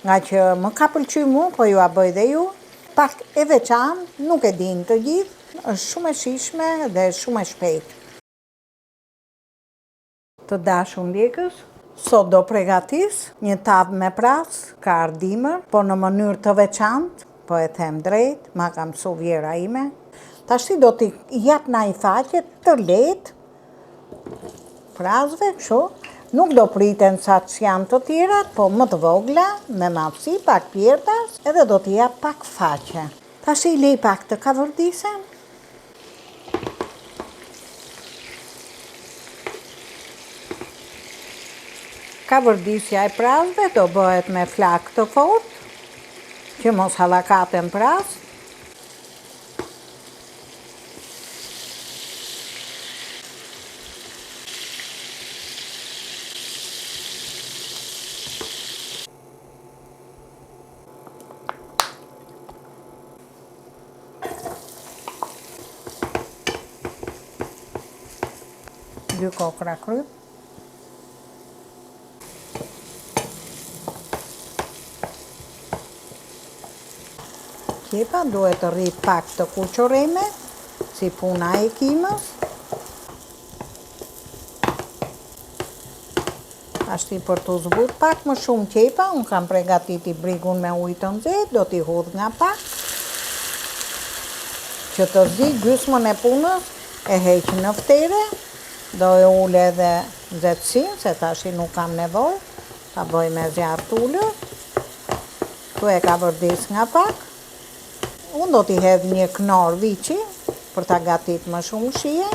nga që më ka pëlqy mu, po ju a bëj dhe ju, pak e veçantë, nuk e din të gjithë, është shumë e shishme dhe shumë e shpejtë. Të dashur ndjekës, sot do pregatis një tavë me pras, ka ardimër, po në mënyrë të veçantë, po e them drejt, ma ka mësu vjera ime. Tashti do t'i jap na i faqe të lehtë, prasve, kështu. Nuk do priten sa që janë të tjerat, po më të vogla, me madhësi, pak pjertas, edhe do t'i jap pak faqe. Tashti i lej pak të kavërdisen. Kavërdisja e prasve do bëhet me flak të fortë, që mos hallakaten pras. Dy kokra kryp. Qepa duhet të rrit pak të kuqoreme, si puna e kimës. Ashti për të zbut pak më shumë qepa, unë kam pregatiti brigun me ujë të nxehtë, do t'i hudh nga pak. Që të zi gjysmën e punës, e heq në ftere, do e ule edhe nxehtësinë, se tashi nuk kam nevojë, ta bëj me zjarr ullër. Tu e ka vërdis nga pak. Unë do t'i hedh një knor viçi, për ta gatit më shumë shije,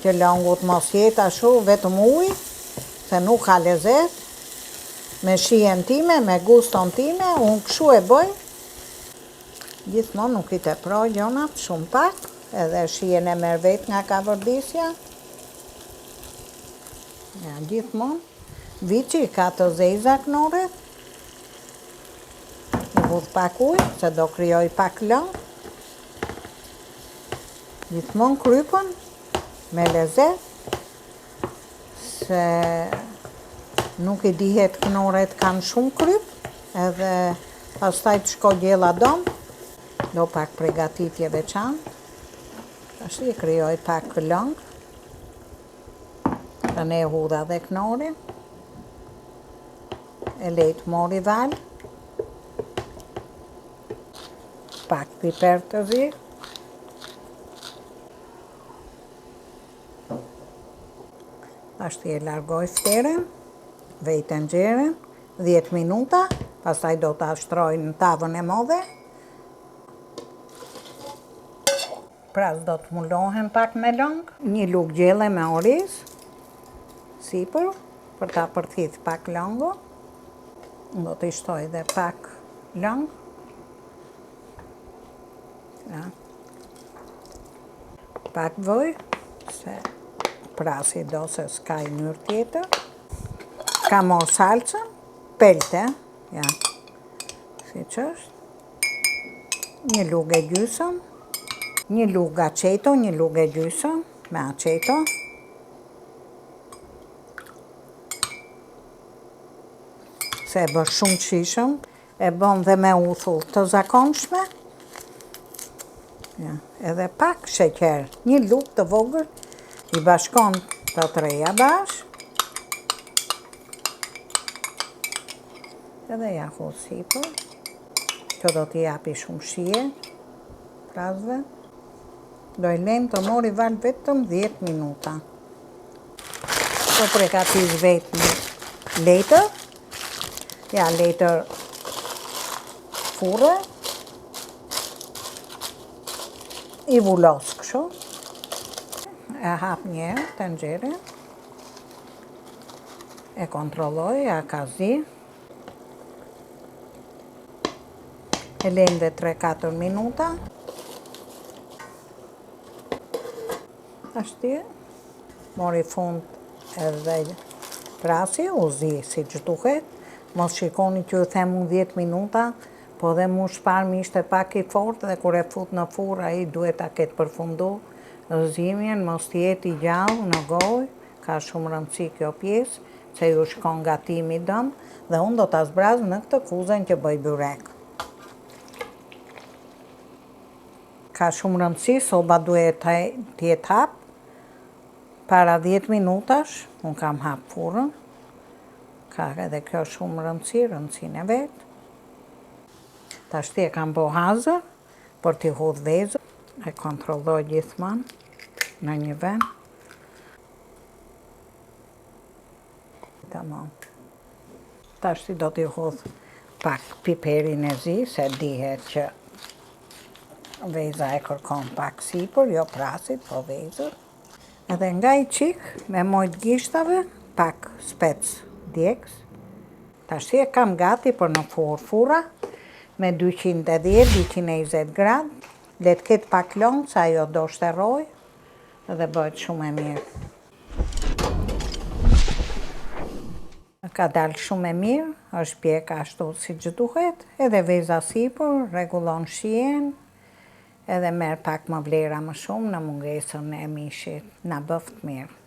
që lëngut mos jetë ashtu vetëm ujë, se nuk ka lezet. Me shijen time, me guston time, unë kështu e bëj. Gjithmonë nuk i teproj gjonat, shumë pak, edhe shijen e merr vet nga kavërdisja. Ja, gjithmonë. Viçi ka të zeza knoret. I hudh pak ujë, se do krijoj pak lëng. Gjithmonë krypën, me lezet, se nuk i dihet knoret kanë shumë kryp, edhe pastaj të shko gjella dom, do pak pregatitje veçantë. Ashtu i krijoj pak lëng. Tani e hudha dhe knorin. E lejt mori val. Pak piper të zi. Ashtu e largoj fteren, vej tenxhere, 10 minuta, pastaj do ta shtroj në tavën e modhe. Pras do të mullohen pak me lëng, një lugë gjelle me oriz, sipër, për ta përthith pak lëngu. Do t'i shtoj dhe pak lëng. Ja. Pak voj, se prasi do se s'ka i mënyrë tjetër. Ka mor salcën, pelte, ja, si që është. Një lugë e gjysëm, një lugë aceto, një lugë e gjysëm, me aceto. Se e bërë shumë qishëm, e bën dhe me uthull të zakonshme. Ja, edhe pak sheqer, një lugë të vogël, i bashkon të treja bash. Edhe ja hudh sipër, që do t'i japi shumë shije, prasve. Do i lejmë të mori val vetëm 10 minuta. Do pregatis vetë një letër. Ja, letër furre. I vullos kështu. E hap njerë tenxhere. E kontrolloj, a ka zi. E lejmë dhe 3-4 minuta. Ashtu, mori fund edhe prasi, u zi si që duhet. Mos shikoni që ju them unë 10 minuta, po dhe mu shparmi ishte pak i fort dhe kur e fut në furr ai duhet ta ketë përfundu zimjen, mos t'jeti gjallë në gojë, ka shumë rëndësi kjo pjesë, që ju shkon gatimi dëmë, dhe unë do të zbraz në këtë kuzën që bëj byrek. Ka shumë rëndësi, soba duhet të jetë hapë, para 10 minutash, unë kam hapë furën, ka edhe kjo shumë rëndësinë e vetë. Tashti e kam bo hazër, për t'i hudh vezën, e kontrolloj gjithmonë në një vend. Tamam. Tashti do t'i hudh pak piperin e zi, se dihet që veza e kërkon pak sipër, jo prasit, po vezër. Edhe nga i qik, me mojt gishtave, pak spec djegës. Tashti e kam gati për në furra, me 210-220 gradë. Le të ketë pak longë, sa jo do shteroj, edhe bëhet shumë e mirë. Ka dalë shumë e mirë, është pjek ashtu si që duhet, edhe veza sipër, rregullon shijen, edhe merr pak më vlera më shumë në mungesën e mishit, na bëft mirë.